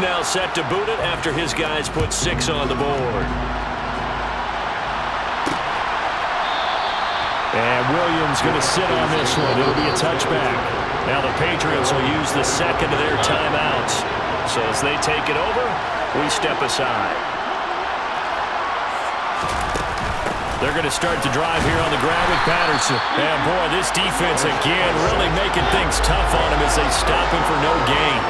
now set to boot it after his guys put 6 on the board. And Williams going to sit on this one. It'll be a touchback. Now the Patriots will use the second of their timeouts. So as they take it over, we step aside. They're going to start to drive here on the ground with Patterson. And boy, this defense again really making things tough on him as they stop him for no gain.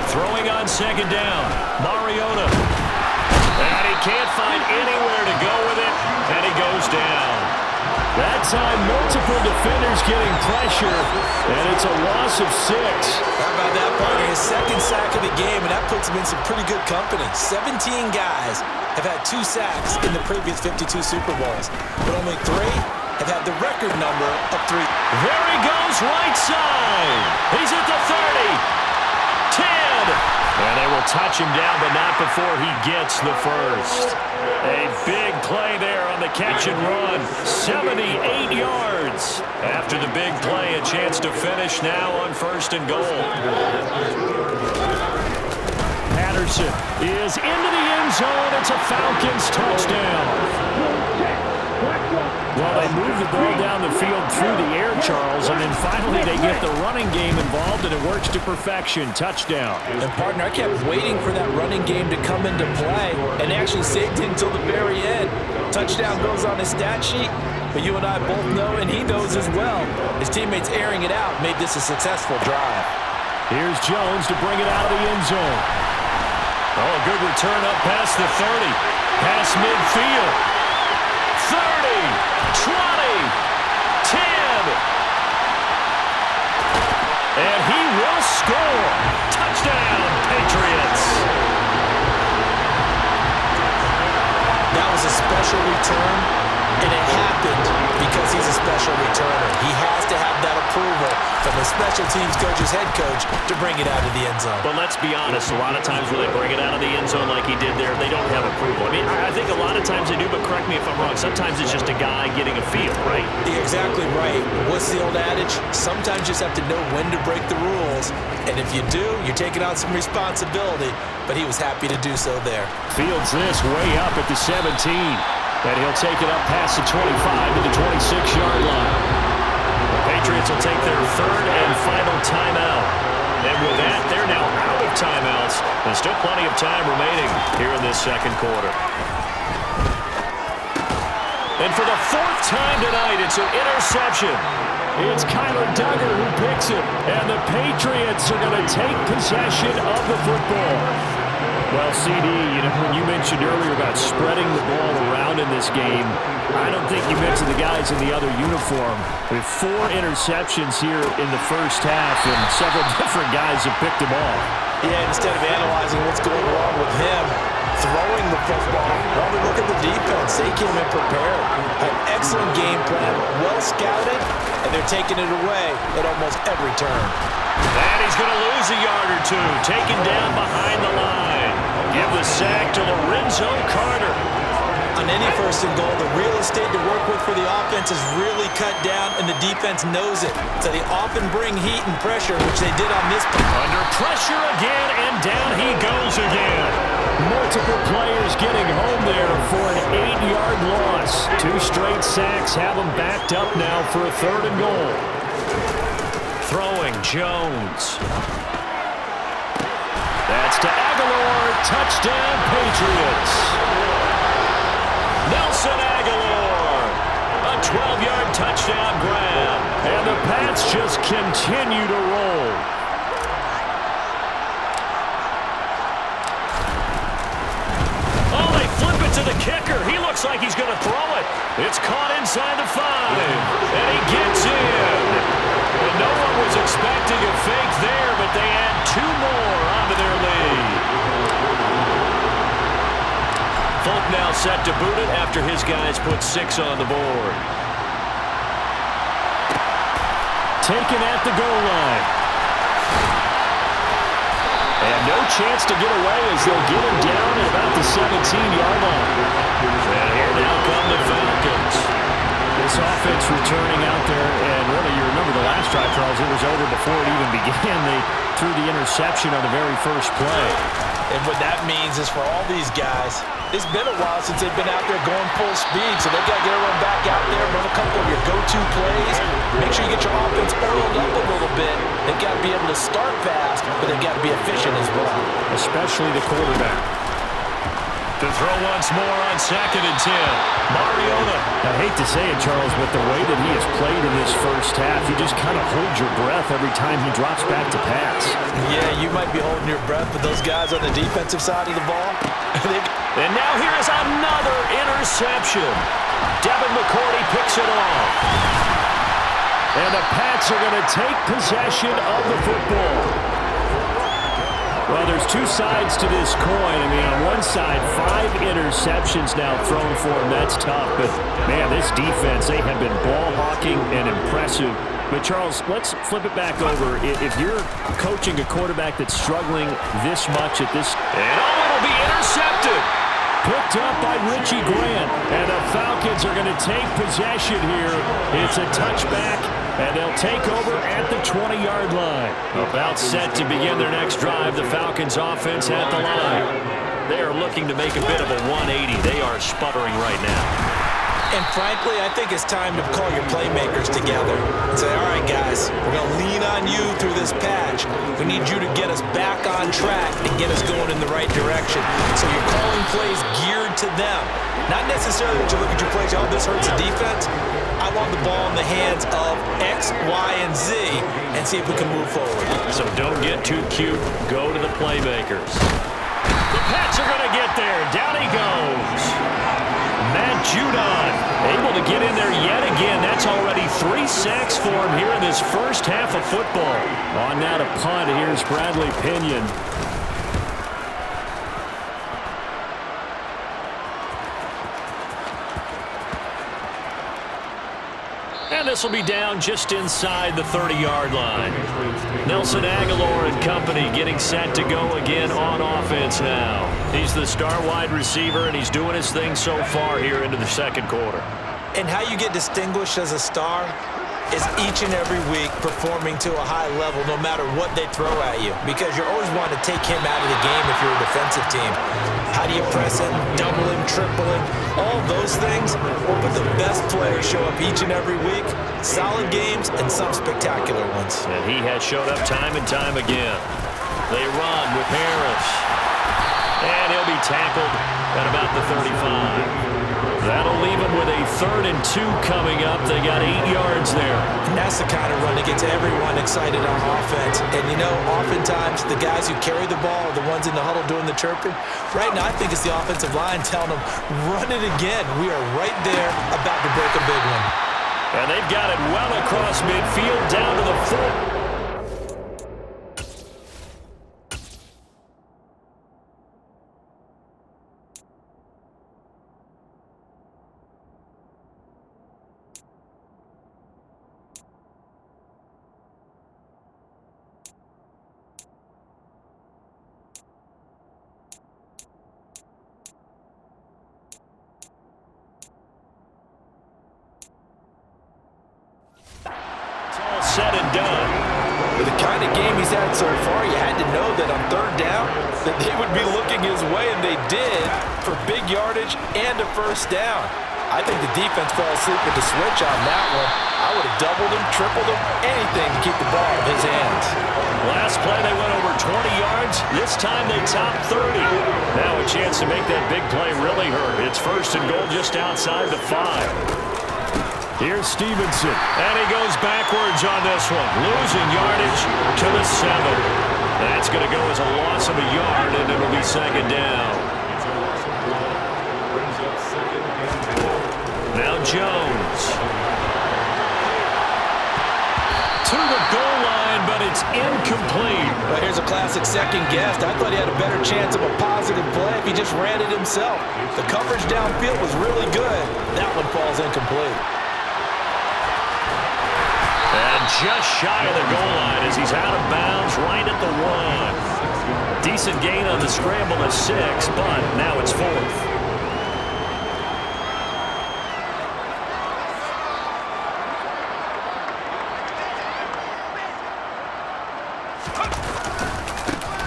Throwing on second down, Mariota. And he can't find anywhere to go with it, and he goes down. That time, multiple defenders getting pressure, and it's a loss of 6. How about that, Barney? His second sack of the game, and that puts him in some pretty good company. 17 guys have had 2 sacks in the previous 52 Super Bowls, but only 3 have had the record number of 3. There he goes, right side. He's at the 30. 10. And they will touch him down, but not before he gets the first. A big play there on the catch and run. 78 yards. After the big play, a chance to finish now on 1st and goal. Patterson is into the end zone. It's a Falcons touchdown. Well, they move the ball down the field through the air, Charles, and then finally they get the running game involved, and it works to perfection. Touchdown. And, partner, I kept waiting for that running game to come into play, and actually saved it until the very end. Touchdown goes on his stat sheet, but you and I both know, and he knows as well, his teammates airing it out made this a successful drive. Here's Jones to bring it out of the end zone. Oh, a good return up past the 30. Past midfield. 30, 20, 10. And he will score. Touchdown, Patriots. That was a special return, and it happened because he's a special returner. He has to have that approval from the special teams coach's head coach to bring it out of the end zone. But let's be honest, a lot of times when they bring it out of the end zone like he did there, they don't have approval. I mean, I think a lot of times they do, but correct me if I'm wrong. Sometimes it's just a guy getting a feel, right? You're exactly right. What's the old adage? Sometimes you just have to know when to break the rules. And if you do, you're taking on some responsibility. But he was happy to do so there. Fields this way up at the 17. And he'll take it up past the 25 to the 26-yard line. The Patriots will take their 3rd and final timeout. And with that, they're now out of timeouts. There's still plenty of time remaining here in this second quarter. And for the 4th time tonight, it's an interception. It's Kyler Duggar who picks it. And the Patriots are going to take possession of the football. Well, CD, when you mentioned earlier about spreading the ball around in this game, I don't think you mentioned the guys in the other uniform. With 4 interceptions here in the first half, and several different guys have picked them off. Yeah, instead of analyzing what's going wrong with him, throwing the football, well, we look at the defense. They came in prepared. An excellent game plan, well scouted, and they're taking it away at almost every turn. And he's going to lose a yard or 2, taken down behind the line. Give the sack to Lorenzo Carter. On any 1st and goal, the real estate to work with for the offense is really cut down, and the defense knows it. So they often bring heat and pressure, which they did on this play. Under pressure again, and down he goes again. Multiple players getting home there for an 8-yard loss. 2 straight sacks have them backed up now for a 3rd and goal. Throwing Jones. That's to Aguilar. Touchdown, Patriots. Nelson Aguilar. A 12-yard touchdown grab. And the Pats just continue to roll. Oh, they flip it to the kicker. He looks like he's going to throw it. It's caught inside the 5. And he gets in. And no one was expecting a fake there, but they add 2 more onto their lead. Folk now set to boot it after his guys put 6 on the board. Taken at the goal line. And no chance to get away as they'll get him down at about the 17-yard line. And here now come the Falcons. This offense returning out there, and really, you remember the last drive, Charles, it was over before it even began. They threw the interception on the very first play. And what that means is for all these guys, it's been a while since they've been out there going full speed, so they've got to get everyone back out there, run a couple of your go-to plays, make sure you get your offense oiled up a little bit. They've got to be able to start fast, but they've got to be efficient as well. Especially the quarterback. To throw once more on 2nd and 10. Mariota. I hate to say it, Charles, but the way that he has played in this first half, you just kind of hold your breath every time he drops back to pass. Yeah, you might be holding your breath, but those guys on the defensive side of the ball, and now here is another interception. Devin McCourty picks it off. And the Pats are going to take possession of the football. Well, there's two sides to this coin. I mean, on one side, 5 interceptions now thrown for him. That's tough. But, man, this defense, they have been ball hawking and impressive. But, Charles, let's flip it back over. If you're coaching a quarterback that's struggling this much at this... And it'll be intercepted. Picked up by Richie Grant. And the Falcons are going to take possession here. It's a touchback. And they'll take over at the 20-yard line. About set to begin their next drive. The Falcons offense at the line. They are looking to make a bit of a 180. They are sputtering right now. And frankly, I think it's time to call your playmakers together and say, all right, guys, we're going to lean on you through this patch. We need you to get us back on track and get us going in the right direction. So you're calling plays geared to them. Not necessarily that you look at your plays, oh, this hurts the defense. I want the ball in the hands of X, Y, and Z and see if we can move forward. So don't get too cute. Go to the playmakers. The Pats are going to get there. Down he goes. Matt Judon able to get in there yet again. That's already 3 sacks for him here in this first half of football. On now to punt, here's Bradley Pinion. And this will be down just inside the 30-yard line. Nelson Aguilar and company getting set to go again on offense now. He's the star wide receiver, and he's doing his thing so far here into the second quarter. And how you get distinguished as a star is each and every week performing to a high level no matter what they throw at you, because you're always wanting to take him out of the game if you're a defensive team. How do you press him, double him, triple him, all those things? But the best players show up each and every week, solid games and some spectacular ones. And he has showed up time and time again. They run with Harris. And he'll be tackled at about the 35. That'll leave him with a 3rd and 2 coming up. They got 8 yards there. And that's the kind of run that gets everyone excited on offense. And, you know, oftentimes the guys who carry the ball are the ones in the huddle doing the chirping. Right now, I think it's the offensive line telling them, run it again. We are right there about to break a big one. And they've got it well across midfield down to the 4. Said and done. With the kind of game he's had so far, you had to know that on 3rd down that they would be looking his way, and they did, for big yardage and a 1st down. I think the defense fell asleep with the switch on that one. I would have doubled him, tripled him, anything to keep the ball in his hands. Last play they went over 20 yards. This time they topped 30. Now a chance to make that big play really hurt. It's 1st and goal just outside the 5. Here's Stevenson. And he goes backwards on this one. Losing yardage to the 7. That's going to go as a loss of a yard, and it'll be 2nd down. Now Jones. To the goal line, but it's incomplete. Well, here's a classic second guess. I thought he had a better chance of a positive play if he just ran it himself. The coverage downfield was really good. That one falls incomplete. And just shy of the goal line as he's out of bounds right at the 1. Decent gain on the scramble of 6, but now it's 4th.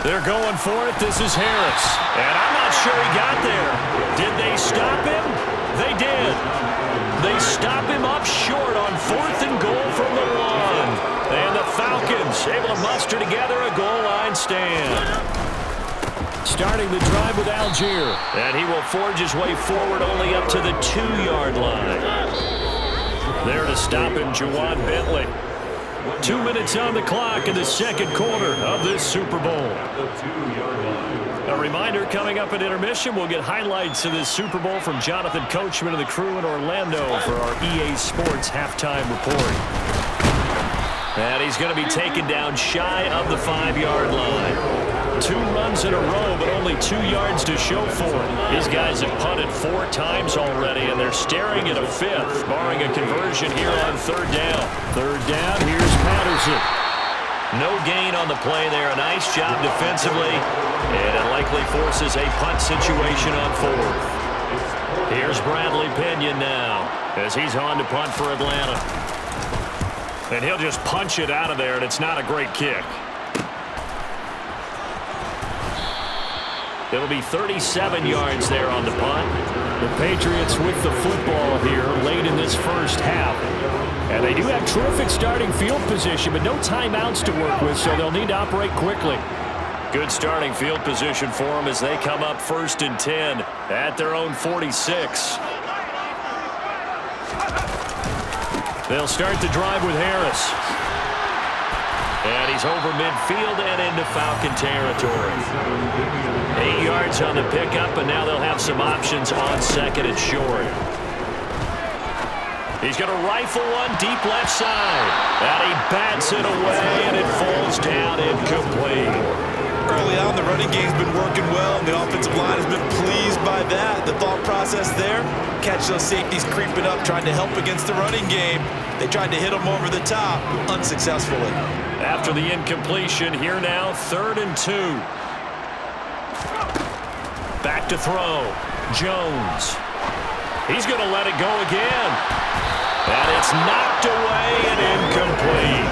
They're going for it. This is Harris. And I'm not sure he got there. Did they stop him? They did. They stop him up short on 4th and goal from the 1. And the Falcons able to muster together a goal line stand. Starting the drive with Algier. And he will forge his way forward only up to the 2-yard line. There to stop him, Juwan Bentley. 2 minutes on the clock in the second quarter of this Super Bowl. A reminder, coming up at intermission, we'll get highlights of this Super Bowl from Jonathan Coachman and the crew in Orlando for our EA Sports halftime report. And he's going to be taken down shy of the 5-yard line. 2 runs in a row, but only 2 yards to show for it. These guys have punted 4 times already, and they're staring at a 5th, barring a conversion here on 3rd down. 3rd down, here's Patterson. No gain on the play there. A nice job defensively, and it likely forces a punt situation on 4th. Here's Bradley Pinion now, as he's on to punt for Atlanta. And he'll just punch it out of there, and it's not a great kick. It'll be 37 yards there on the punt. The Patriots with the football here late in this first half. And they do have terrific starting field position, but no timeouts to work with, so they'll need to operate quickly. Good starting field position for them as they come up 1st and 10 at their own 46. They'll start the drive with Harris. And he's over midfield and into Falcon territory. 8 yards on the pickup, and now they'll have some options on 2nd and short. He's going to rifle one deep left side. And he bats it away, and it falls down incomplete. Early on, the running game's been working well, and the offensive line has been pleased by that. The thought process there, catch those safeties creeping up, trying to help against the running game. They tried to hit him over the top, unsuccessfully. After the incompletion, here now, 3rd and 2. Back to throw. Jones. He's going to let it go again. And it's knocked away and incomplete.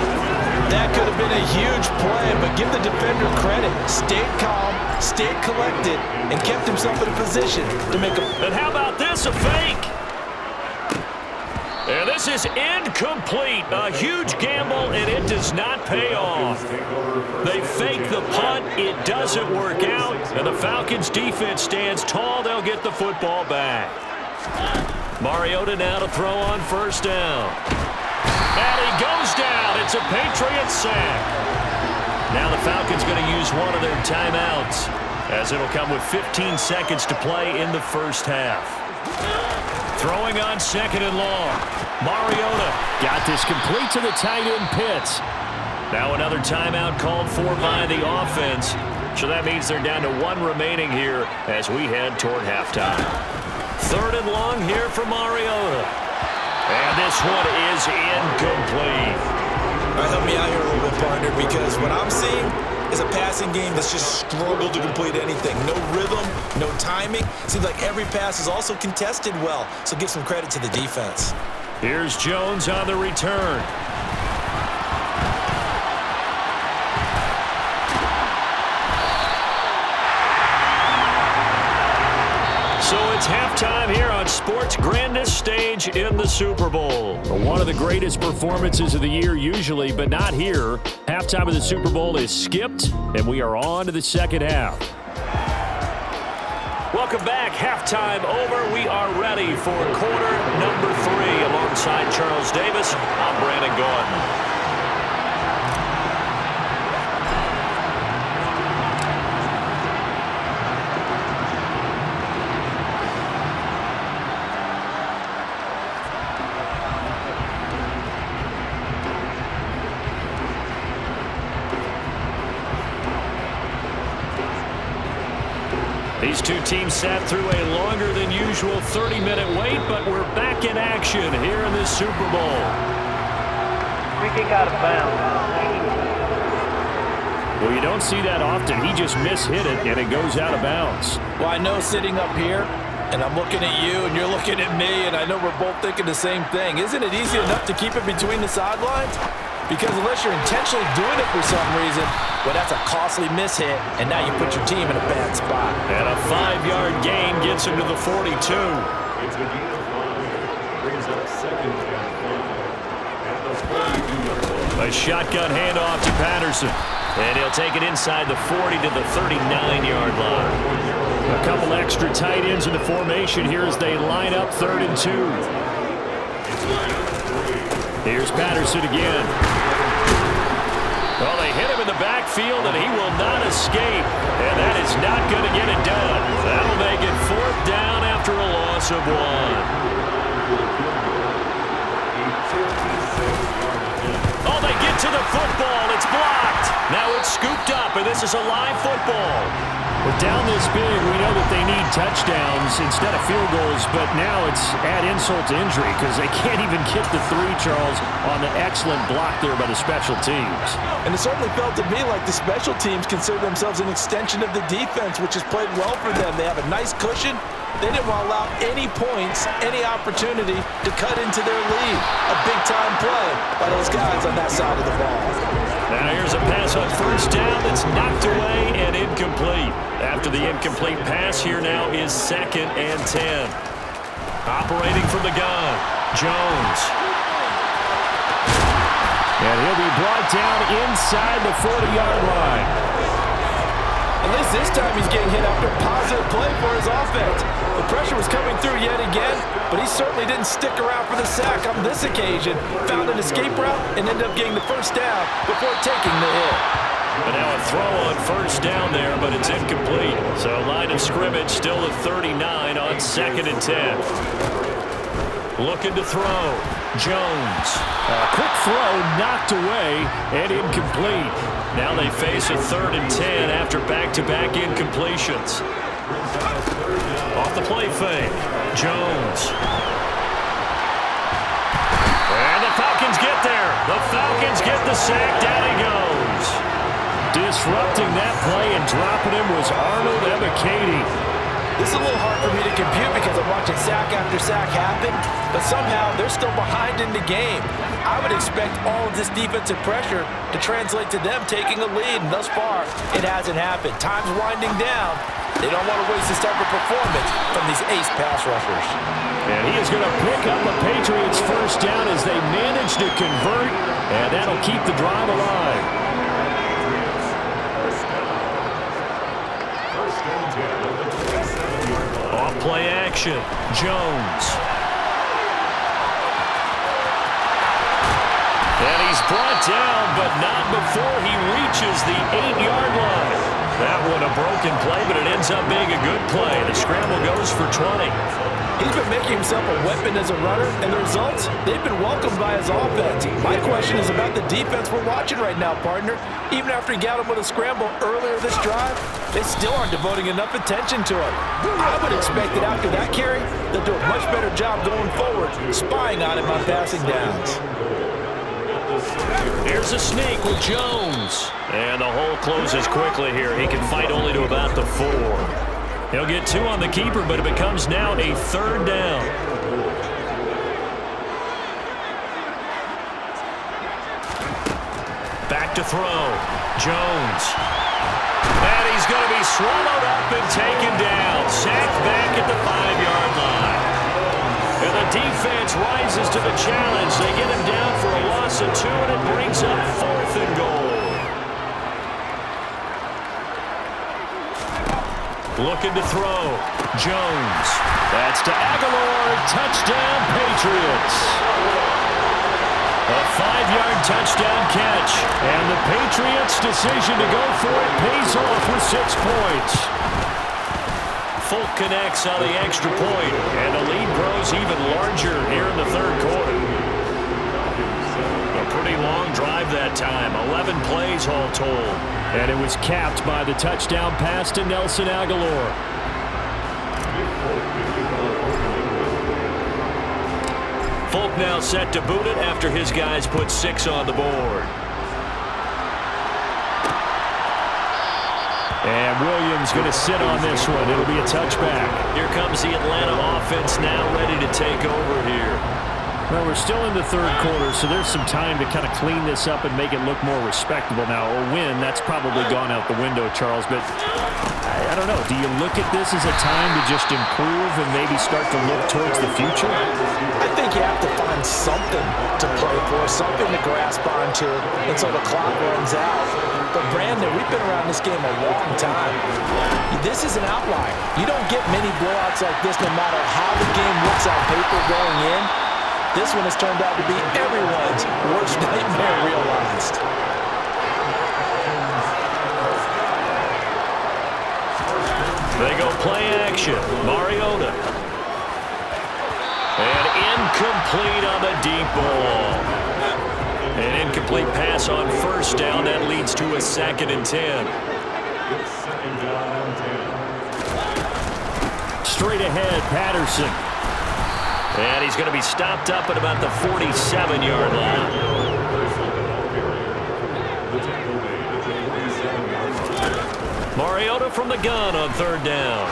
That could have been a huge play, but give the defender credit. Stayed calm, stayed collected, and kept himself in a position to make a... And how about this, a fake? And this is incomplete. A huge gamble, and it does not pay off. They fake the punt. It doesn't work out. And the Falcons' defense stands tall. They'll get the football back. Mariota now to throw on 1st down. And he goes down. It's a Patriots sack. Now the Falcons going to use one of their timeouts, as it'll come with 15 seconds to play in the first half. Throwing on 2nd and long. Mariota got this complete to the tight end Pitts. Now another timeout called for by the offense. So that means they're down to 1 remaining here as we head toward halftime. 3rd and long here for Mariota. And this one is incomplete. All right, help me out here a little bit, partner, because what I'm seeing is a passing game that's just struggled to complete anything. No rhythm, no timing. Seems like every pass is also contested well, so give some credit to the defense. Here's Jones on the return. So it's halftime here on sports' grandest stage in the Super Bowl. One of the greatest performances of the year usually, but not here. Halftime of the Super Bowl is skipped, and we are on to the second half. Welcome back. Halftime over. We are ready for quarter number 3. Alongside Charles Davis, I'm Brandon Gordon. These two teams sat through a longer than usual 30-minute wait, but we're back in action here in this Super Bowl. Free kick out of bounds. Well, you don't see that often. He just mishit it, and it goes out of bounds. Well, I know sitting up here, and I'm looking at you, and you're looking at me, and I know we're both thinking the same thing. Isn't it easy enough to keep it between the sidelines? Because unless you're intentionally doing it for some reason, well, that's a costly mishit, and now you put your team in a bad spot. And a 5-yard gain gets him to the 42. A shotgun handoff to Patterson. And he'll take it inside the 40 to the 39-yard line. A couple extra tight ends in the formation here as they line up 3rd and 2. Here's Patterson again. Well, they hit him in the backfield, and he will not escape. And that is not going to get it done. That'll make it 4th down after a loss of 1. Oh, they get to the football. It's blocked. Now it's scooped up, and this is a live football. Well, down this big, we know that they need touchdowns instead of field goals, but now it's add insult to injury because they can't even get the 3, Charles, on the excellent block there by the special teams. And it certainly felt to me like the special teams consider themselves an extension of the defense, which has played well for them. They have a nice cushion. They didn't want to allow any points, any opportunity to cut into their lead. A big-time play by those guys on that side of the ball. Now here's a pass on 1st down that's knocked away and incomplete. After the incomplete pass, here now is 2nd and 10. Operating from the gun, Jones. And he'll be brought down inside the 40-yard line. At least this time he's getting hit after a positive play for his offense. The pressure was coming through yet again, but he certainly didn't stick around for the sack on this occasion. Found an escape route and ended up getting the 1st down before taking the hit. But now a throw on 1st down there, but it's incomplete. So line of scrimmage still at 39 on 2nd and 10. Looking to throw. Jones. A quick throw knocked away and incomplete. Now they face a 3rd and 10 after back-to-back incompletions. Off the play fake. Jones. And the Falcons get there. The Falcons get the sack. Down he goes. Disrupting that play and dropping him was Arnold Ebiketie. This is a little hard for me to compute because I'm watching sack after sack happen, but somehow they're still behind in the game. I would expect all of this defensive pressure to translate to them taking a lead, and thus far, it hasn't happened. Time's winding down. They don't want to waste this type of performance from these ace pass rushers. And he is going to pick up a Patriots 1st down as they manage to convert, and that'll keep the drive alive. Play action. Jones. And he's brought down, but not before he reaches the 8-yard line. That one a broken play, but it ends up being a good play. The scramble goes for 20. He's been making himself a weapon as a runner, and the results, they've been welcomed by his offense. My question is about the defense we're watching right now, partner. Even after he got him with a scramble earlier this drive, they still aren't devoting enough attention to him. I would expect that after that carry, they'll do a much better job going forward, spying on him on passing downs. Here's a sneak with Jones. And the hole closes quickly here. He can fight only to about the 4. He'll get 2 on the keeper, but it becomes now a 3rd down. Back to throw. Jones. And he's going to be swallowed up and taken down. Sacked back at the 5-yard line. And the defense rises to the challenge. They get him down for a loss of 2, and it brings up 4th and goal. Looking to throw. Jones. That's to Aguilar. Touchdown, Patriots. A 5-yard touchdown catch. And the Patriots' decision to go for it pays off with 6 points. Folk connects on the extra point, and the lead grows even larger here in the 3rd quarter. A pretty long drive that time, 11 plays all told. And it was capped by the touchdown pass to Nelson Aguilar. Folk now set to boot it after his guys put 6 on the board. And Williams going to sit on this one. It'll be a touchback. Here comes the Atlanta offense now ready to take over here. Well, we're still in the third quarter, so there's some time to kind of clean this up and make it look more respectable. Now, a win, that's probably gone out the window, Charles, but I don't know. Do you look at this as a time to just improve and maybe start to look towards the future? I think you have to find something to play for, something to grasp onto until the clock runs out. But, Brandon, we've been around this game a long time. This is an outlier. You don't get many blowouts like this no matter how the game looks on paper going in. This one has turned out to be everyone's worst nightmare realized. They go play action. Mariota. And incomplete on the deep ball. An incomplete pass on first down. That leads to a 2nd and 10. Straight ahead, Patterson. And he's going to be stopped up at about the 47-yard line. Mariota from the gun on 3rd down.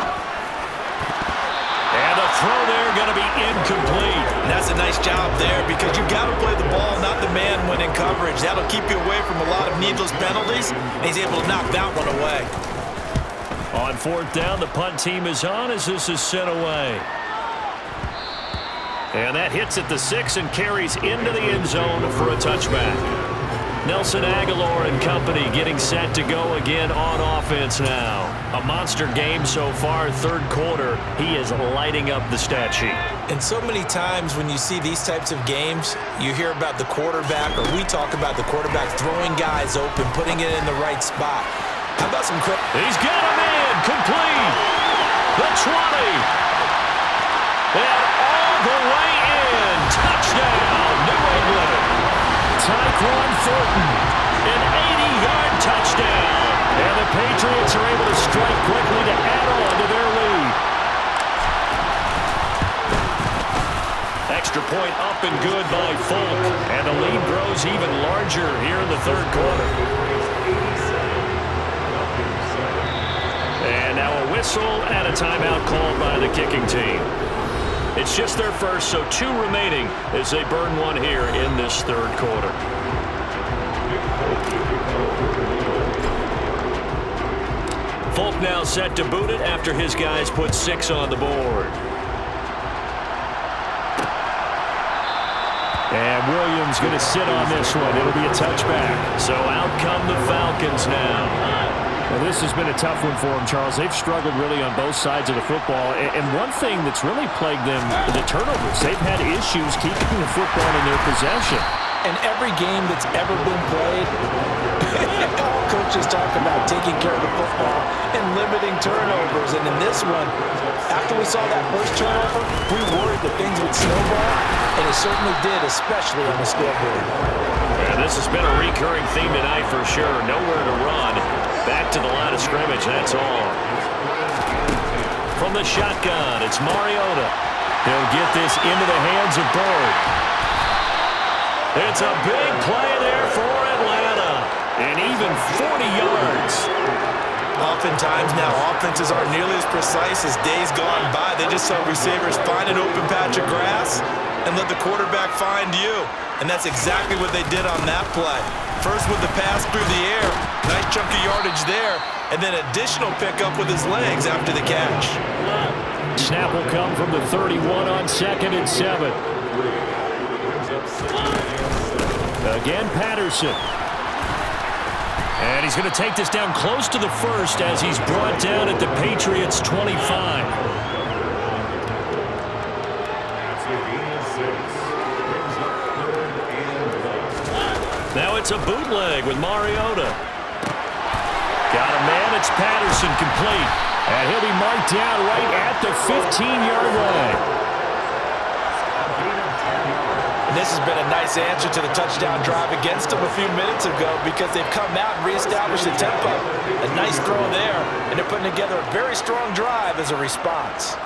And the throw there going to be incomplete. And that's a nice job there because you've got to play the ball, not the man when in coverage. That'll keep you away from a lot of needless penalties, and he's able to knock that one away. On 4th down, the punt team is on as this is sent away. And that hits at the 6 and carries into the end zone for a touchback. Nelson Aguilar and company getting set to go again on offense now. A monster game so far, 3rd quarter. He is lighting up the stat sheet. And so many times when you see these types of games, you hear about the quarterback, or we talk about the quarterback throwing guys open, putting it in the right spot. How about some quick? He's got a man complete. The 20. And all the way in. Touchdown, New England. Tyquan Thornton, an 80-yard touchdown. And the Patriots are able to strike quickly to add on to their lead. Extra point up and good by Folk. And the lead grows even larger here in the 3rd quarter. And now a whistle and a timeout called by the kicking team. It's just their first, so 2 remaining as they burn one here in this 3rd quarter. Folk now set to boot it after his guys put 6 on the board. And Williams going to sit on this one. It'll be a touchback. So out come the Falcons now. Well, this has been a tough one for them, Charles. They've struggled really on both sides of the football. And one thing that's really plagued them, the turnovers. They've had issues keeping the football in their possession. And every game that's ever been played, all coaches talk about taking care of the football and limiting turnovers. And in this one, after we saw that first turnover, we worried that things would snowball, and it certainly did, especially on the scoreboard. And this has been a recurring theme tonight for sure. Nowhere to run. Back to the line of scrimmage, that's all. From the shotgun, it's Mariota. He'll get this into the hands of Bird. It's a big play there for Atlanta. And even 40 yards. Oftentimes now, offenses aren't nearly as precise as days gone by. They just saw receivers find an open patch of grass and let the quarterback find you. And that's exactly what they did on that play. First with the pass through the air, nice chunk of yardage there, and then additional pickup with his legs after the catch. Snap will come from the 31 on 2nd and 7. Again, Patterson. And he's going to take this down close to the 1st as he's brought down at the Patriots' 25. Now it's a bootleg with Mariota. Got a man, it's Patterson complete. And he'll be marked down right at the 15-yard line. And this has been a nice answer to the touchdown drive against them a few minutes ago because they've come out and reestablished the tempo. A nice throw there, and they're putting together a very strong drive as a response.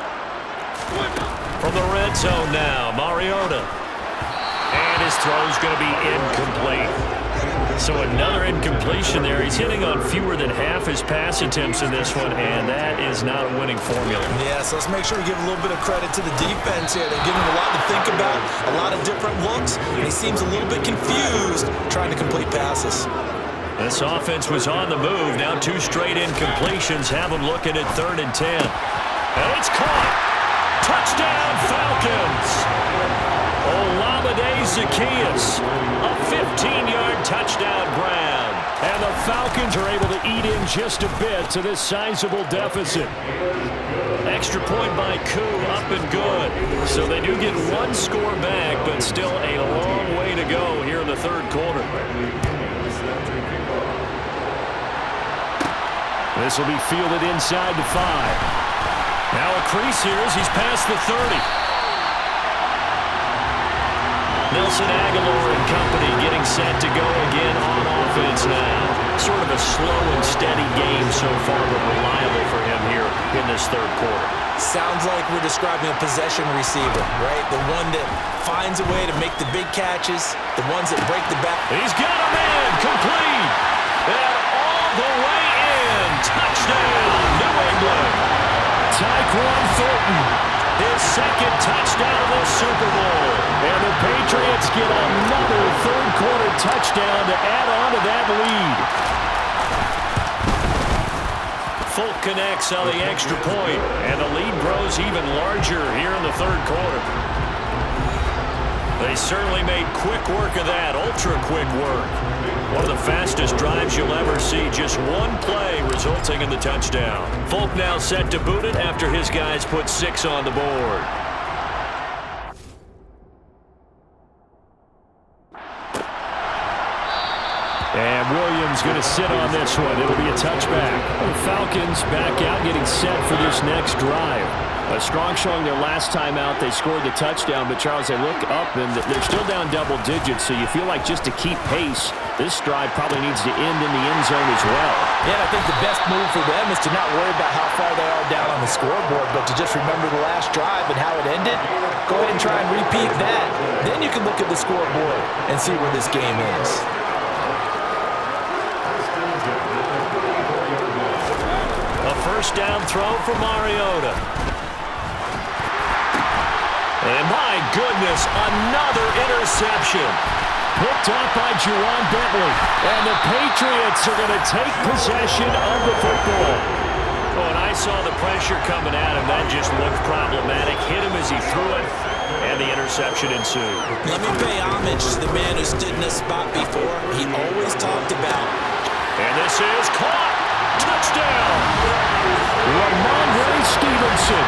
From the red zone now, Mariota. And his throw's going to be incomplete. So another incompletion there. He's hitting on fewer than half his pass attempts in this one, and that is not a winning formula. Yeah, so let's make sure we give a little bit of credit to the defense here. They're giving him a lot to think about, a lot of different looks, and he seems a little bit confused trying to complete passes. This offense was on the move. Now 2 straight incompletions have them looking at 3rd and 10. And it's caught. Touchdown, Falcons. Olamide Zaccheaus, a 15-yard touchdown grab. And the Falcons are able to eat in just a bit to this sizable deficit. Extra point by Koo, up and good. So they do get 1 score back, but still a long way to go here in the 3rd quarter. This will be fielded inside the 5. Now a crease here as he's past the 30. Nelson Aguilar and company getting set to go again on offense now. Sort of a slow and steady game so far, but reliable for him here in this 3rd quarter. Sounds like we're describing a possession receiver, right? The one that finds a way to make the big catches, the ones that break the back. He's got a man, complete, and all the way in. Touchdown, New England. Tyquan Thornton, his 2nd touchdown of the Super Bowl. And the Patriots get another 3rd quarter touchdown to add on to that lead. Folk connects on the extra point, and the lead grows even larger here in the 3rd quarter. They certainly made quick work of that, ultra-quick work. One of the fastest drives you'll ever see, just 1 play resulting in the touchdown. Folk now set to boot it after his guys put 6 on the board. And Williams going to sit on this one. It'll be a touchback. The Falcons back out getting set for this next drive. A strong showing their last time out. They scored the touchdown, but Charles, they look up and they're still down double digits, so you feel like just to keep pace, this drive probably needs to end in the end zone as well. Yeah, I think the best move for them is to not worry about how far they are down on the scoreboard, but to just remember the last drive and how it ended. Go ahead and try and repeat that. Then you can look at the scoreboard and see where this game is. A first down throw for Mariota. And my goodness, another interception. Picked up by Juwan Bentley. And the Patriots are going to take possession of the football. Oh, and I saw the pressure coming at him. That just looked problematic. Hit him as he threw it, and the interception ensued. Let me pay homage to the man who stood in this spot before. He always talked about. And this is caught. Touchdown. Ramondre Stevenson,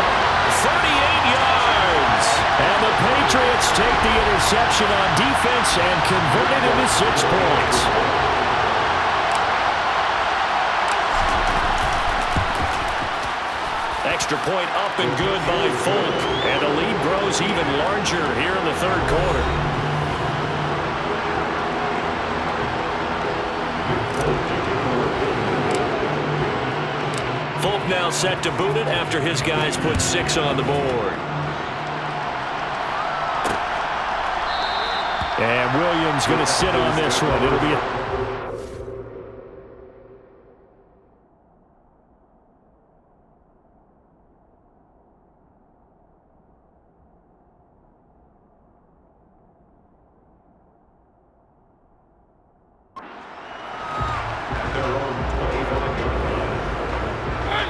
38 yards. And the Patriots take the interception on defense and convert it into 6 points. Extra point up and good by Folk. And the lead grows even larger here in the 3rd quarter. Folk now set to boot it after his guys put 6 on the board. And Williams going to sit on this one. It'll be a...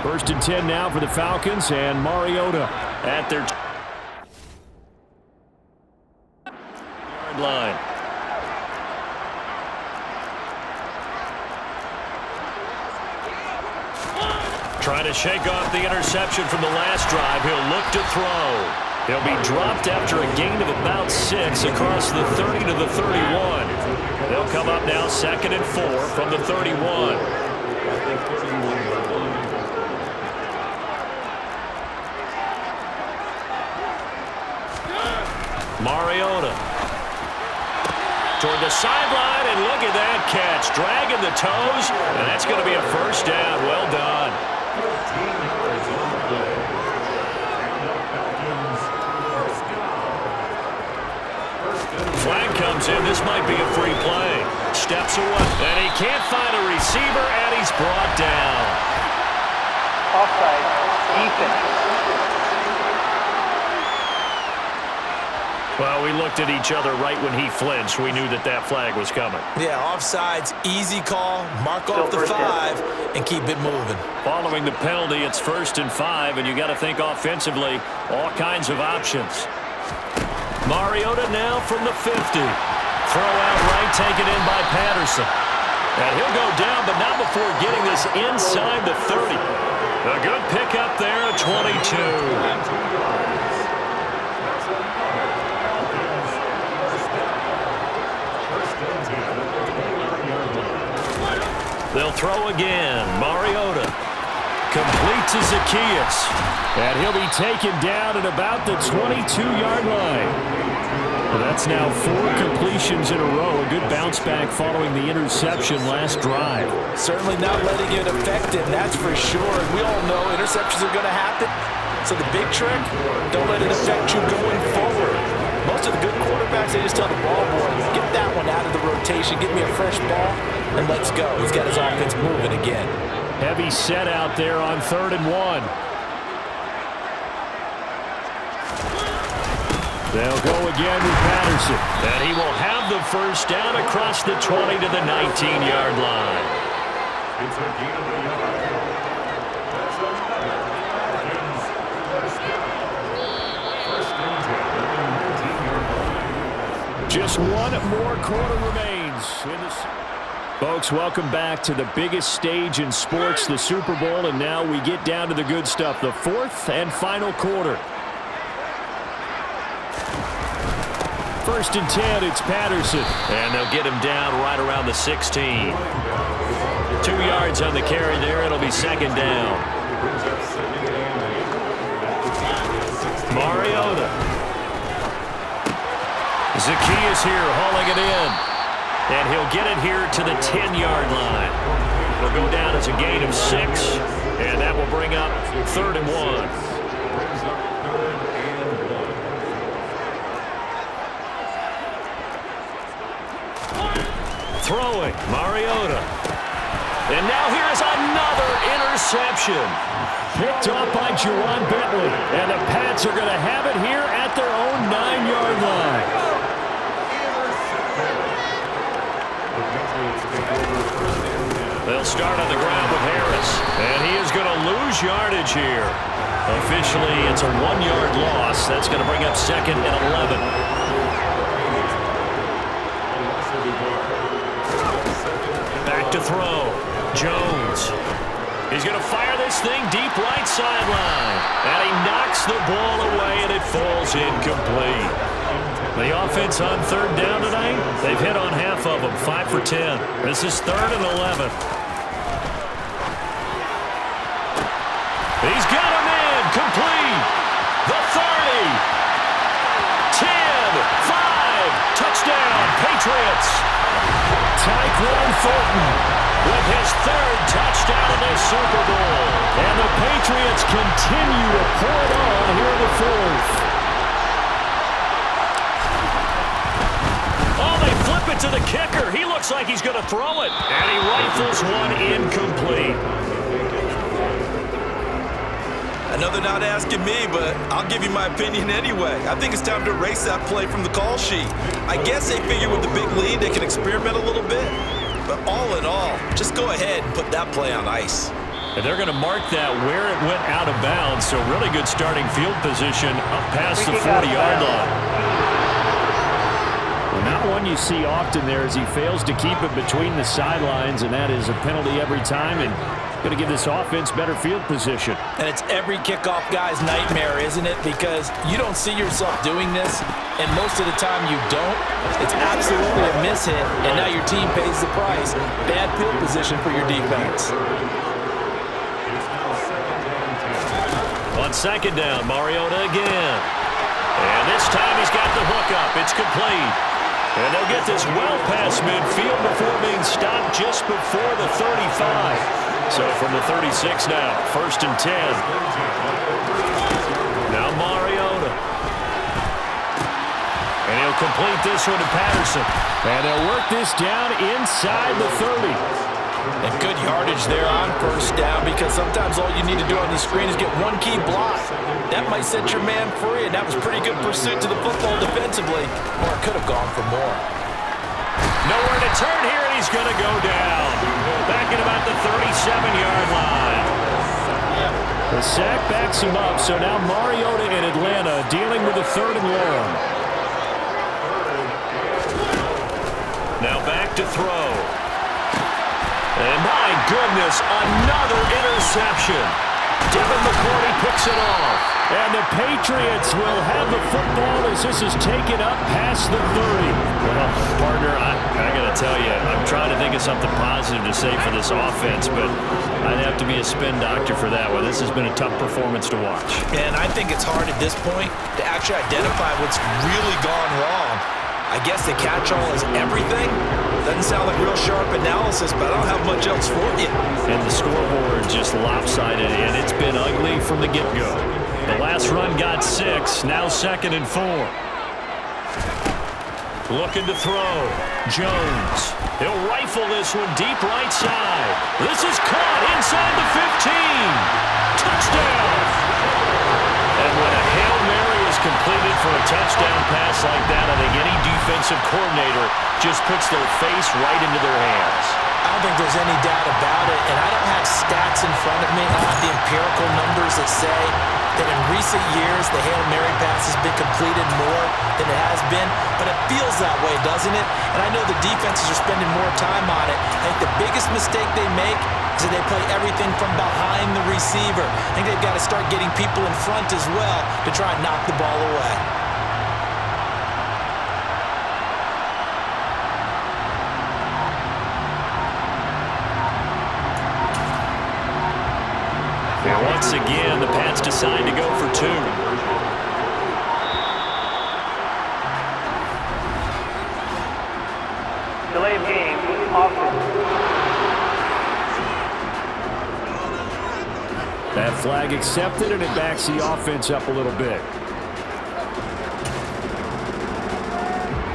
First and 10 now for the Falcons, and Mariota at their yard line. Trying to shake off the interception from the last drive. He'll look to throw. He'll be dropped after a gain of about 6 across the 30 to the 31. They'll come up now 2nd and 4 from the 31. Mariota toward the sideline, and look at that catch. Dragging the toes, and that's going to be a first down. Well done. Flag comes in. This might be a free play. steps away. And he can't find a receiver, and he's brought down. Offside. Defense. Well, we looked at each other right when he flinched. We knew that flag was coming. Yeah, offsides, easy call, mark off the 5, and keep it moving. Following the penalty, it's 1st and 5, and you got to think offensively, all kinds of options. Mariota now from the 50. Throw out right, taken in by Patterson. And he'll go down, but not before getting this inside the 30. A good pickup there at 22. They'll throw again. Mariota completes to Zacchaeus. And he'll be taken down at about the 22-yard line. Well, that's now 4 completions in a row. A good bounce back following the interception last drive. Certainly not letting it affect him, that's for sure. And we all know interceptions are going to happen. So the big trick, don't let it affect you going forward. Most of the good quarterbacks, they just tell the ball boy, get that one out of the rotation, give me a fresh ball, and let's go. He's got his offense moving again. Heavy set out there on 3rd and 1. They'll go again with Patterson. And he will have the first down across the 20 to the 19-yard line. It's a gain of the yard. Just 1 more quarter remains. Folks, welcome back to the biggest stage in sports, the Super Bowl, and now we get down to the good stuff, the 4th and final quarter. 1st and 10, it's Patterson. And they'll get him down right around the 16. 2 yards on the carry there. It'll be 2nd down. Mariota. Zacchaeus here hauling it in. And he'll get it here to the 10-yard line. It'll go down as a gain of 6. And that will bring up 3rd and 1. Throwing, Mariota. And now here's another interception. Picked off by Juwan Bentley. And the Pats are going to have it here at their own 9-yard line. They'll start on the ground with Harris. And he is going to lose yardage here. Officially, it's a 1-yard loss. That's going to bring up 2nd and 11. Back to throw. Jones. He's going to fire this thing deep right sideline. And he knocks the ball away, and it falls incomplete. The offense on 3rd down tonight, they've hit on half of them, 5 for 10. This is 3rd and 11. He's got him in, complete. The 30. 10, 5, touchdown, Patriots. Tyquan Thornton with his 3rd touchdown of the Super Bowl. And the Patriots continue to pour it on here in the 4th. Flip it to the kicker. He looks like he's going to throw it. And he rifles one incomplete. I know they're not asking me, but I'll give you my opinion anyway. I think it's time to erase that play from the call sheet. I guess they figure with the big lead they can experiment a little bit. But all in all, just go ahead and put that play on ice. And they're going to mark that where it went out of bounds. So really good starting field position up past the 40-yard line. Not one you see often there as he fails to keep it between the sidelines, and that is a penalty every time, and going to give this offense better field position. And it's every kickoff guy's nightmare, isn't it? Because you don't see yourself doing this, and most of the time you don't. It's absolutely a mishit, and now your team pays the price. Bad field position for your defense. On 2nd down, Mariota again. And this time he's got the hook up. It's complete. And they'll get this well past midfield before being stopped just before the 35. So from the 36 now, 1st and 10. Now Mariota. And he'll They'll complete this one to Patterson. And they'll work this down inside the 30. And good yardage there on first down, because sometimes all you need to do on the screen is get one key block. That might set your man free, and that was pretty good pursuit to the football defensively. Or it could have gone for more. Nowhere to turn here, and he's going to go down. Back at about the 37-yard line. The sack backs him up, so now Mariota in Atlanta dealing with a 3rd and long. Now back to throw. And my goodness, another interception. Devin McCourty picks it off. And the Patriots will have the football as this is taken up past the 30. Well, partner, I got to tell you, I'm trying to think of something positive to say for this offense, but I'd have to be a spin doctor for that one. This has been a tough performance to watch. And I think it's hard at this point to actually identify what's really gone wrong. I guess the catch-all is everything. Doesn't sound like real sharp analysis, but I don't have much else for you. And the scoreboard just lopsided, and it's been ugly from the get-go. The last run got 6, now 2nd and 4. Looking to throw. Jones. He'll rifle this one deep right side. This is caught inside the 15. Touchdown. And when a Hail Mary is completed for a touchdown pass like that, I think any defensive coordinator just puts their face right into their hands. I don't think there's any doubt about it, and I don't have stats in front of me. I don't have the empirical numbers that say that in recent years the Hail Mary pass has been completed more than it has been, but it feels that way, doesn't it? And I know the defenses are spending more time on it. I think the biggest mistake they make is that they play everything from behind the receiver. I think they've got to start getting people in front as well to try and knock the ball away. And once again, the Pats decide to go for 2. Delay of game, offense. That flag accepted, and it backs the offense up a little bit.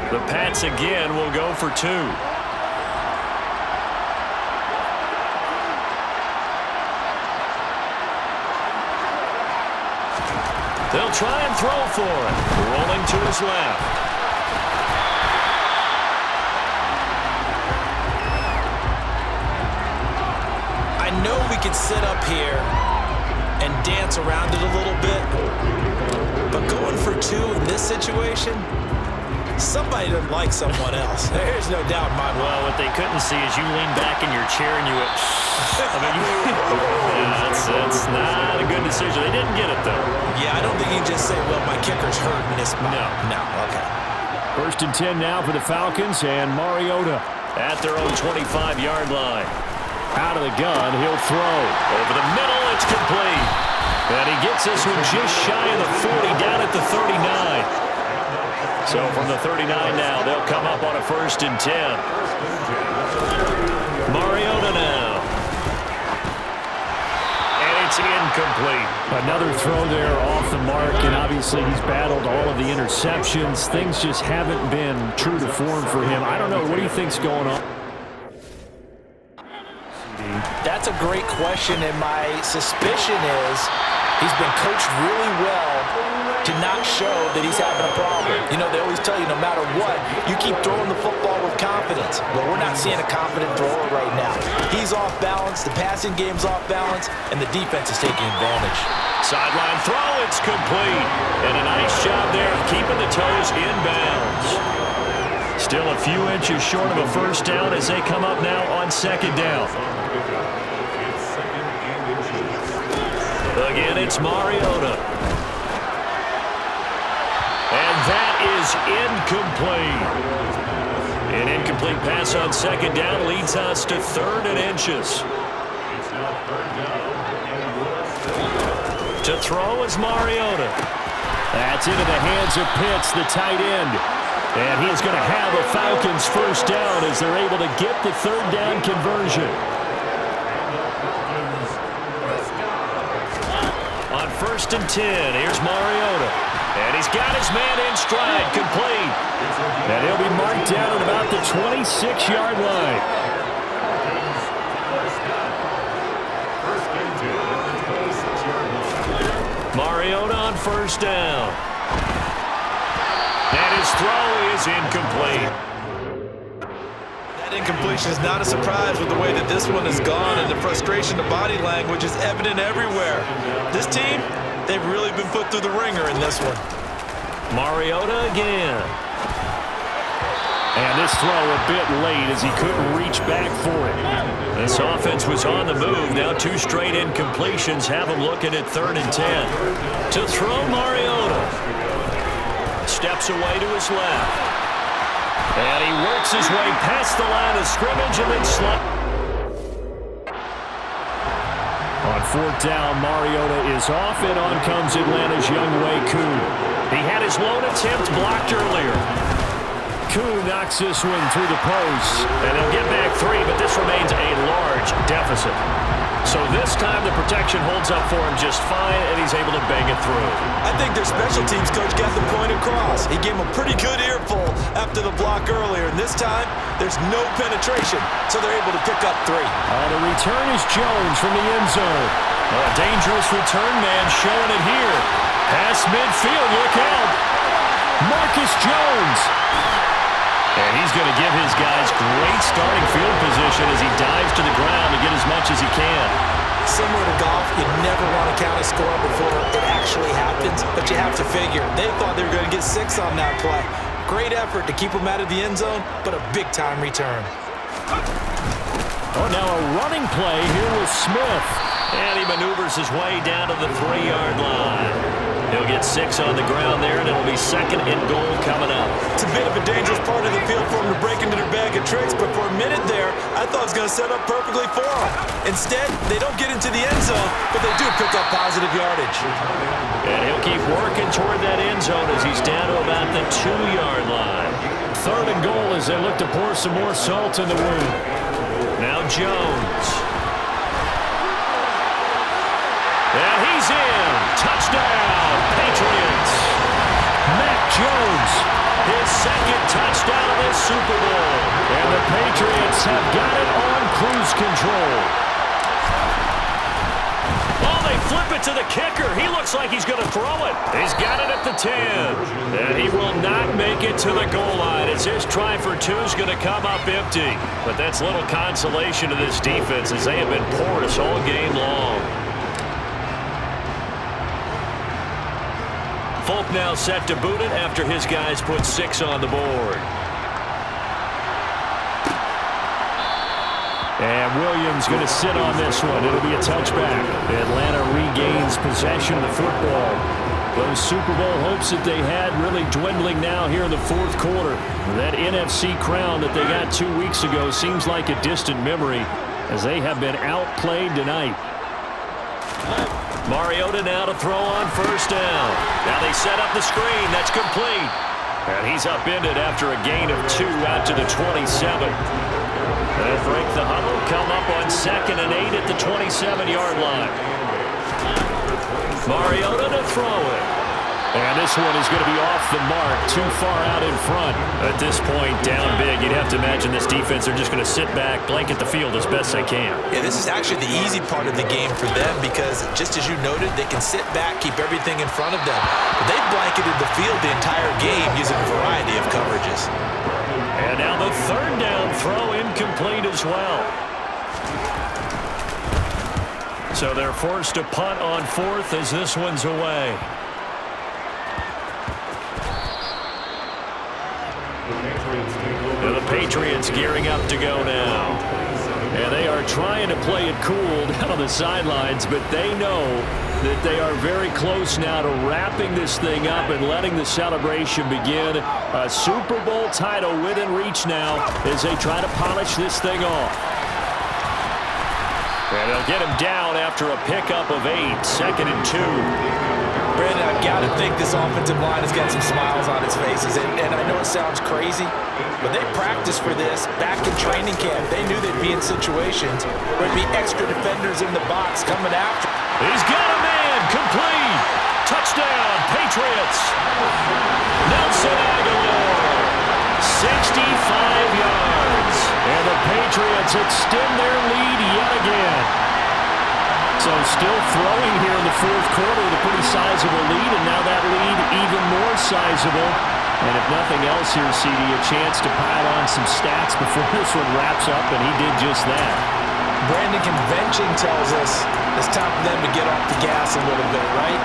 The Pats again will go for 2. They'll try and throw for it. Rolling to his left. I know we could sit up here and dance around it a little bit, but going for 2 in this situation, somebody doesn't like someone else. There's no doubt in my mind. Well, what they couldn't see is you lean back in your chair and you went, that's not a good decision. They didn't get it, though. Yeah, I don't think you can just say, well, my kicker's hurt in this spot. No, okay. 1st and 10 now for the Falcons, and Mariota At their own 25-yard line. out of the gun. He'll throw. Over the middle, it's complete. And he gets this one just shy of the 40, down at the 39. So from the 39 now, they'll come up on a 1st and 10. Mariota now. And it's incomplete. Another throw there off the mark, and obviously he's battled all of the interceptions. Things just haven't been true to form for him. I don't know. What do you think's going on? That's a great question, and my suspicion is he's been coached really well to not show that he's having a problem. You know, they always tell you no matter what, you keep throwing the football with confidence. Well, we're not seeing a confident thrower right now. He's off balance, the passing game's off balance, and the defense is taking advantage. Sideline throw, it's complete. And a nice job there of keeping the toes in bounds. Still a few inches short of a 1st down as they come up now on 2nd down. Again, it's Mariota. And that is incomplete. An incomplete pass on 2nd down leads us to 3rd and inches. To throw is Mariota. That's into the hands of Pitts, the tight end. And he's going to have a Falcons 1st down as they're able to get the 3rd down conversion. On 1st and 10, here's Mariota. And he's got his man in stride, complete. And he'll be marked down at about the 26-yard line. Mariota on first down. And his throw is incomplete. That incompletion is not a surprise with the way that this one has gone, and the frustration, the body language is evident everywhere. This team, they've really been put through the ringer in this one. Mariota again. And this throw a bit late as he couldn't reach back for it. This offense was on the move. Now 2 straight incompletions have him looking at 3rd and 10. To throw, Mariota. Steps away to his left. And he works his way past the line of scrimmage and then On 4th down, Mariota is off, and on comes Atlanta's Younghoe Koo. he had his lone attempt blocked earlier. Koo knocks this one through the post. And he'll get back 3, but this remains a large deficit. So this time the protection holds up for him just fine, and he's able to bang it through. I think their special teams coach got the point across. He gave him a pretty good earful after the block earlier, and this time there's no penetration, so they're able to pick up 3. The return is Jones from the end zone. A dangerous return man showing it here. Past midfield, look out. Marcus Jones. And he's going to give his guys great starting field position as he dives to the ground to get as much as he can. Similar to golf, you never want to count a score before it actually happens, but you have to figure. They thought they were going to get 6 on that play. Great effort to keep them out of the end zone, but a big-time return. Now a running play here with Smith. And he maneuvers his way down to the 3-yard line. He'll get 6 on the ground there, and it'll be 2nd and goal coming up. It's a bit of a dangerous part of the field for him to break into their bag of tricks, but for a minute there, I thought it was going to set up perfectly for him. Instead, they don't get into the end zone, but they do pick up positive yardage. And he'll keep working toward that end zone as he's down to about the 2-yard line. 3rd and goal as they look to pour some more salt in the wound. Now Jones. And he's in. Touchdown, Patriots. Mac Jones. His 2nd touchdown of this Super Bowl. And the Patriots have got it on cruise control. Oh, they flip it to the kicker. He looks like he's going to throw it. He's got it at the 10. And he will not make it to the goal line as his try for 2 is going to come up empty. But that's little consolation to this defense as they have been porous all game long. Folk now set to boot it after his guys put 6 on the board. And Williams going to sit on this one. It'll be a touchback. Atlanta regains possession of the football. Those Super Bowl hopes that they had really dwindling now here in the 4th quarter. That NFC crown that they got 2 weeks ago seems like a distant memory as they have been outplayed tonight. Mariota now to throw on 1st down. Now they set up the screen. That's complete. And he's upended after a gain of 2 out to the 27. They'll break the huddle, come up on 2nd and 8 at the 27-yard line. Mariota to throw it. And this one is going to be off the mark, too far out in front. At this point, down big, you'd have to imagine this defense are just going to sit back, blanket the field as best they can. Yeah, this is actually the easy part of the game for them because, just as you noted, they can sit back, keep everything in front of them. But they've blanketed the field the entire game using a variety of coverages. And now the 3rd down throw incomplete as well. So they're forced to punt on 4th as this one's away. And the Patriots gearing up to go now. And they are trying to play it cool down on the sidelines, but they know that they are very close now to wrapping this thing up and letting the celebration begin. A Super Bowl title within reach now as they try to polish this thing off. And they'll get him down after a pickup of 8, 2nd and 2. Brandon, I've got to think this offensive line has got some smiles on its faces, and I know it sounds crazy, but they practiced for this back in training camp. They knew they'd be in situations where there'd be extra defenders in the box coming after. He's got a man, complete Touchdown, Patriots. Nelson Aguilar, 65 yards. And the Patriots extend their lead yet again. So still throwing here in the fourth quarter with a pretty sizable lead, and now that lead even more sizable. And if nothing else here, CD, a chance to pile on some stats before this one wraps up, and he did just that. Brandon, convention tells us it's time for them to get off the gas a little bit, right?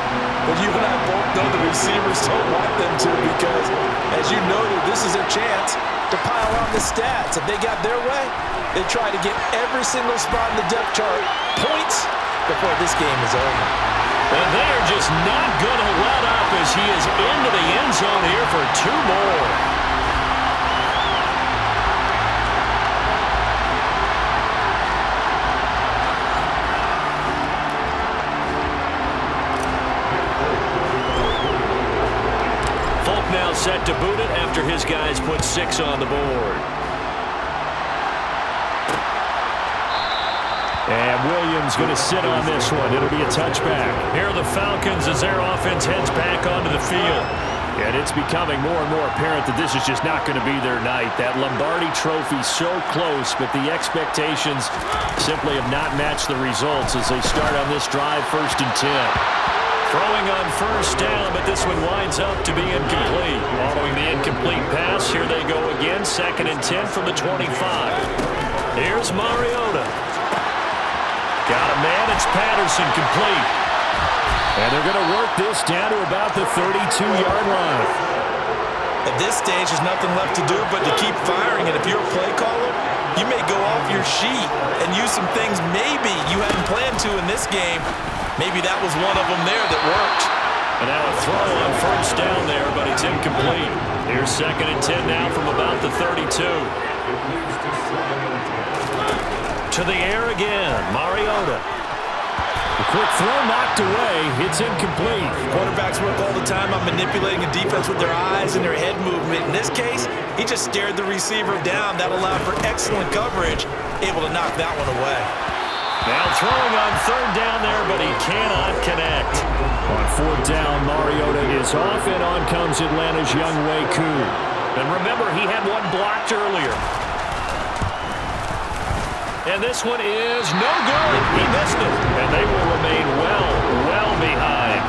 But you and I both know the receivers don't want them to, because, as you noted, this is a chance to pile on the stats. If they got their way, they try to get every single spot in the depth chart points before this game is over. And they are just not going to let up as he is into the end zone here for 2 more. Folk now set to boot it after his guys put 6 on the board. And Williams going to sit on this one. It'll be a touchback. Here are the Falcons as their offense heads back onto the field. And it's becoming more and more apparent that this is just not going to be their night. That Lombardi trophy so close, but the expectations simply have not matched the results as they start on this drive, 1st and 10. Throwing on 1st down, but this one winds up to be incomplete. Following the incomplete pass, here they go again, 2nd and 10 from the 25. Here's Mariota. Got a man, it's Patterson, complete. And they're going to work this down to about the 32-yard line. At this stage, there's nothing left to do but to keep firing. And if you're a play caller, you may go off your sheet and use some things maybe you hadn't planned to in this game. Maybe that was one of them there that worked. And now a throw on 1st down there, but it's incomplete. Here's 2nd and 10 now from about the 32. To the air again, Mariota. A quick throw knocked away. It's incomplete. Quarterbacks work all the time on manipulating a defense with their eyes and their head movement. In this case, he just stared the receiver down. That allowed for excellent coverage, able to knock that one away. Now throwing on 3rd down there, but he cannot connect. On 4th down, Mariota is off, and on comes Atlanta's Younghoe Koo. And remember, he had one blocked earlier. And this one is no good. He missed it. And they will remain well behind.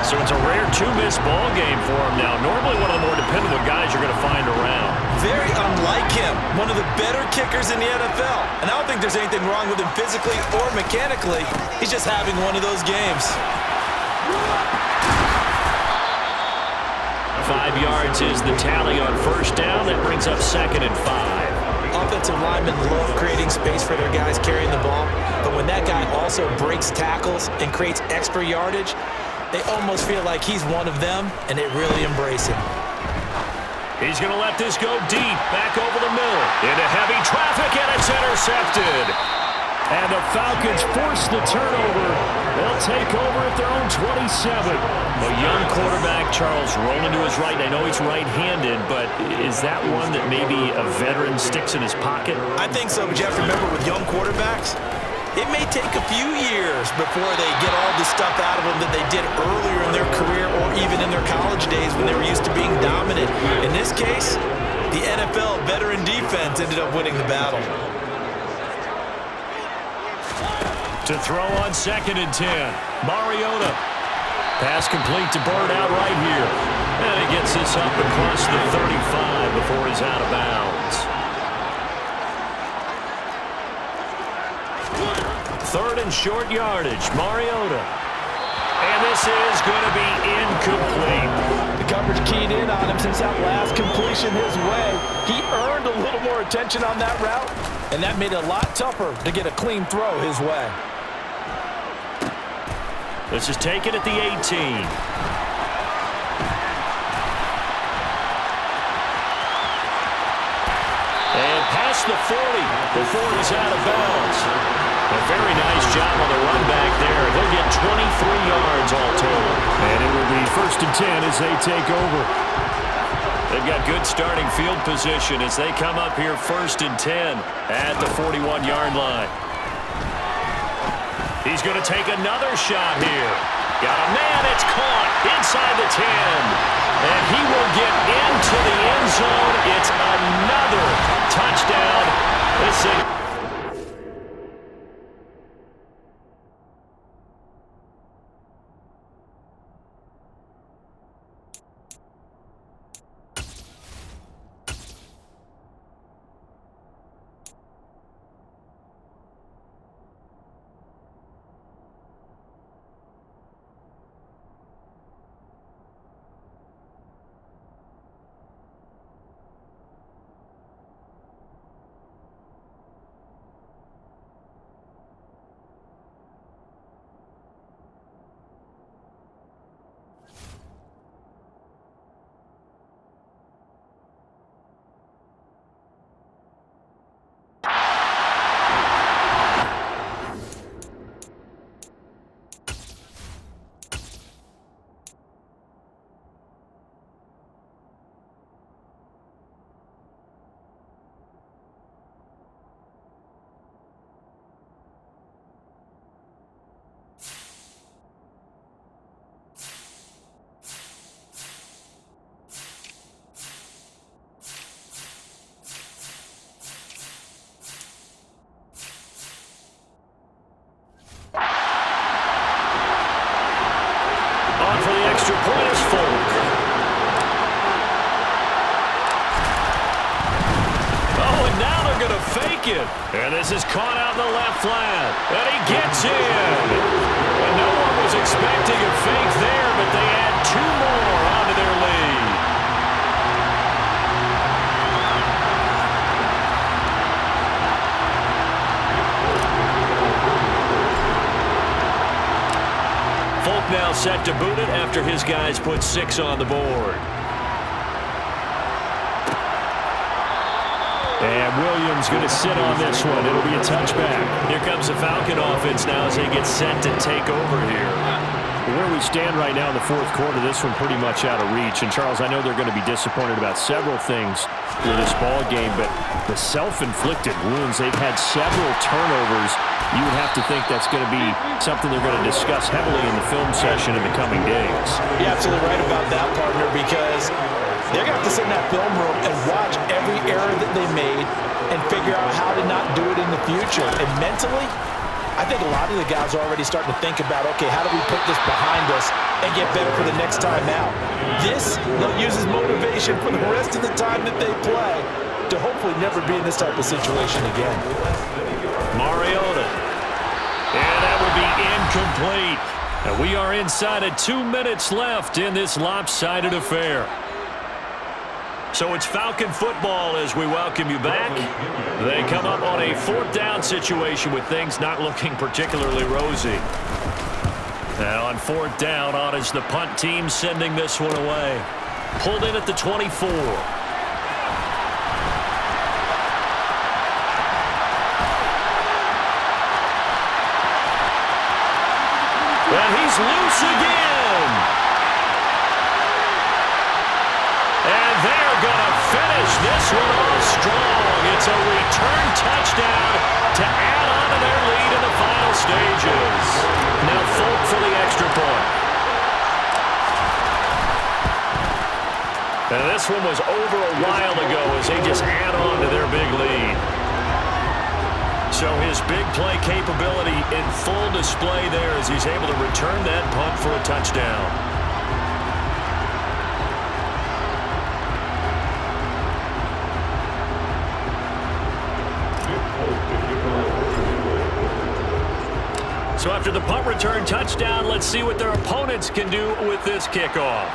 So it's a rare 2-miss ball game for him now. Normally one of the more dependable guys you're going to find around. Very unlike him. One of the better kickers in the NFL. And I don't think there's anything wrong with him physically or mechanically. He's just having one of those games. 5 yards is the tally on 1st down. That brings up 2nd and 5. Offensive linemen love creating space for their guys carrying the ball, but when that guy also breaks tackles and creates extra yardage, they almost feel like he's one of them, and they really embrace him. He's going to let this go deep, back over the middle, into heavy traffic, and it's intercepted. And the Falcons force the turnover. They'll take over at their own 27. A young quarterback, Charles, rolling to his right. I know he's right-handed, but is that one that maybe a veteran sticks in his pocket? I think so, but you have to remember with young quarterbacks, it may take a few years before they get all the stuff out of them that they did earlier in their career or even in their college days when they were used to being dominant. In this case, the NFL veteran defense ended up winning the battle. To throw on 2nd and 10. Mariota. Pass complete to Bird out right here. And he gets this up across the 35 before he's out of bounds. 3rd and short yardage. Mariota. And this is going to be incomplete. The coverage keyed in on him since that last completion his way. He earned a little more attention on that route, and that made it a lot tougher to get a clean throw his way. This is taken at the 18. And past the 40 before he's out of bounds. A very nice job on the run back there. He'll get 23 yards all total. And it will be 1st and 10 as they take over. They've got good starting field position as they come up here 1st and 10 at the 41-yard line. He's going to take another shot here. Got a man, it's caught inside the 10. And he will get into the end zone. It's another touchdown. This is and this is caught out in the left flat. And he gets in. And no one was expecting a fake there, but they add two more onto their lead. Folk now set to boot it after his guys put 6 on the board. And Williams going to sit on this one. It'll be a touchback. Here comes the Falcon offense now as they get set to take over here. Where we stand right now in the fourth quarter, this one pretty much out of reach. And, Charles, I know they're going to be disappointed about several things with this ball game, but the self-inflicted wounds, they've had several turnovers. You would have to think that's going to be something they're going to discuss heavily in the film session in the coming days. You're absolutely right about that, partner, because they're going to have to sit in that film room and watch every error that they made and figure out how to not do it in the future. And mentally, I think a lot of the guys are already starting to think about, okay, how do we put this behind us and get better for the next time out? This, they'll use as motivation for the rest of the time that they play to hopefully never be in this type of situation again. Mariota. And that would be incomplete. And we are inside of 2 minutes left in this lopsided affair. So it's Falcon football as we welcome you back. They come up on a 4th down situation with things not looking particularly rosy. Now on 4th down, on is the punt team sending this one away. Pulled in at the 24. And he's loose again. And they're going to finish this one off strong. It's a return touchdown to add on to their lead in the final stages. Now Folk for the extra point. And this one was over a while ago as they just add on to their big lead. So his big play capability in full display there as he's able to return that punt for a touchdown. So after the punt return touchdown, let's see what their opponents can do with this kickoff.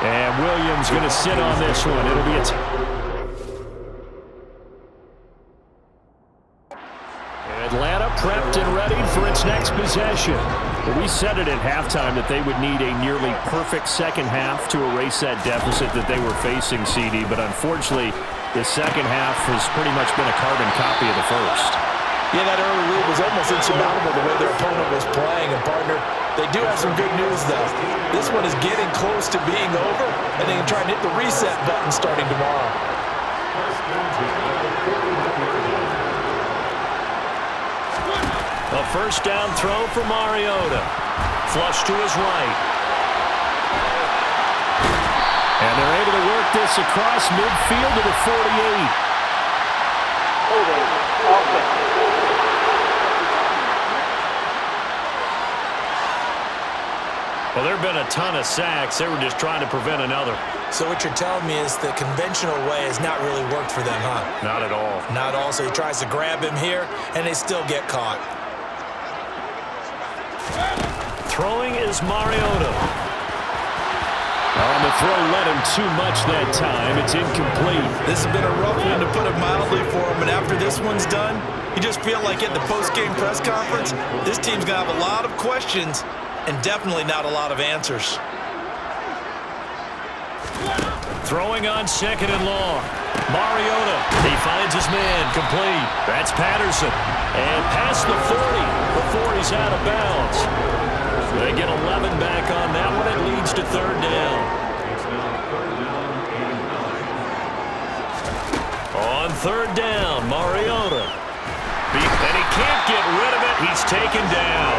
And Williams going to sit on this one. It'll be Atlanta prepped and ready for its next possession. Well, we said it at halftime that they would need a nearly perfect second half to erase that deficit that they were facing, CD. But unfortunately, the second half has pretty much been a carbon copy of the first. Yeah, that early lead was almost insurmountable the way their opponent was playing. And, partner, they do have some good news, though. This one is getting close to being over, and they can try and hit the reset button starting tomorrow. A first down throw for Mariota. Flush to his right. And they're able to work this across midfield to the 48. Holding offense. Well, there have been a ton of sacks. They were just trying to prevent another. So what you're telling me is the conventional way has not really worked for them, huh? Not at all. Not all. So he tries to grab him here, and they still get caught. Throwing is Mariota. On the throw, let him too much that time. It's incomplete. This has been a rough one, to put it mildly, for him. And after this one's done, you just feel like at the post-game press conference, this team's going to have a lot of questions and definitely not a lot of answers. Throwing on second and long. Mariota. He finds his man. Complete. That's Patterson. And past the 40 before he's out of bounds. They get 11 back on that one. It leads to third down. On third down, Mariota. And he can't get rid of it. He's taken down.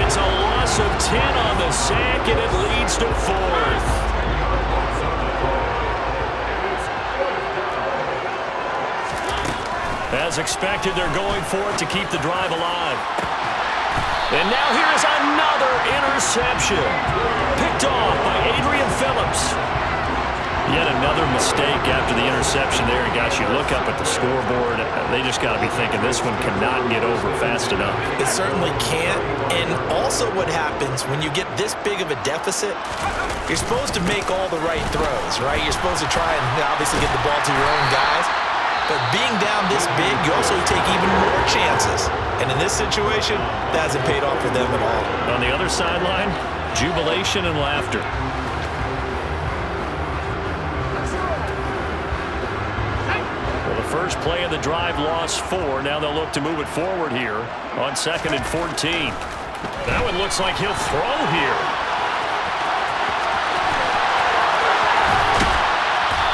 It's a loss of 10 on the sack, and it leads to fourth. As expected, they're going for it to keep the drive alive. And now here is another interception. Picked off by Adrian Phillips. Yet another mistake after the interception there. And gosh, you look up at the scoreboard, they just got to be thinking this one cannot get over fast enough. It certainly can't. And also what happens when you get this big of a deficit, you're supposed to make all the right throws, right? You're supposed to try and obviously get the ball to your own guys. But being down this big, you also take even more chances. And in this situation, that hasn't paid off for them at all. On the other sideline, jubilation and laughter. Well, the first play of the drive lost 4. Now they'll look to move it forward here on 2nd and 14. That one looks like he'll throw here.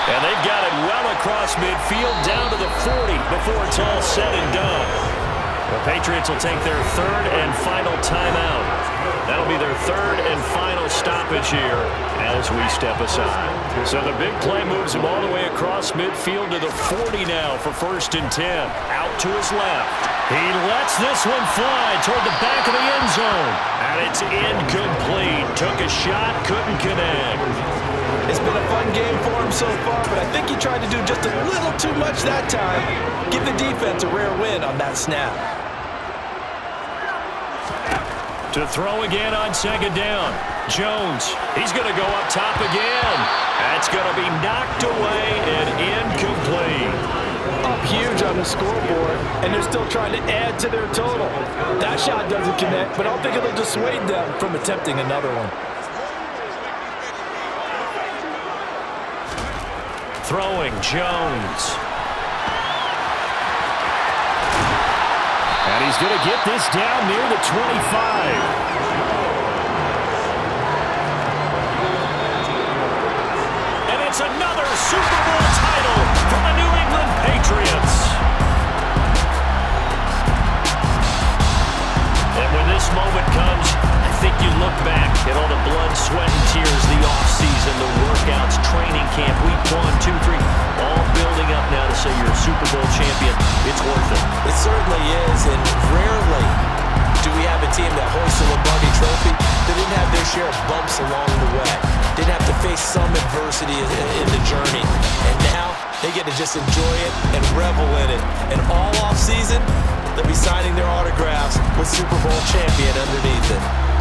And they've got it well across midfield down to the 40 before it's all said and done. The Patriots will take their third and final timeout. That'll be their third and final stoppage here as we step aside. So the big play moves him all the way across midfield to the 40 now for 1st and 10. Out to his left. He lets this one fly toward the back of the end zone. And it's incomplete. Took a shot, couldn't connect. It's been a fun game for him so far, but I think he tried to do just a little too much that time. Give the defense a rare win on that snap. To throw again on 2nd down. Jones, he's going to go up top again. That's going to be knocked away and incomplete. Up huge on the scoreboard, and they're still trying to add to their total. That shot doesn't connect, but I don't think it'll dissuade them from attempting another one. Throwing, Jones. And he's going to get this down near the 25. And it's another Super Bowl title for the New England Patriots. And when this moment comes, I think you look back at all the blood, sweat, and tears, the offseason, the workouts, training camp, week 1, 2, 3, all building up now to say you're a Super Bowl champion. It's worth it. It certainly is, and rarely do we have a team that hoists a Lombardi trophy that didn't have their share of bumps along the way, didn't have to face some adversity in the journey, and now they get to just enjoy it and revel in it. And all offseason, they'll be signing their autographs with Super Bowl champion underneath it.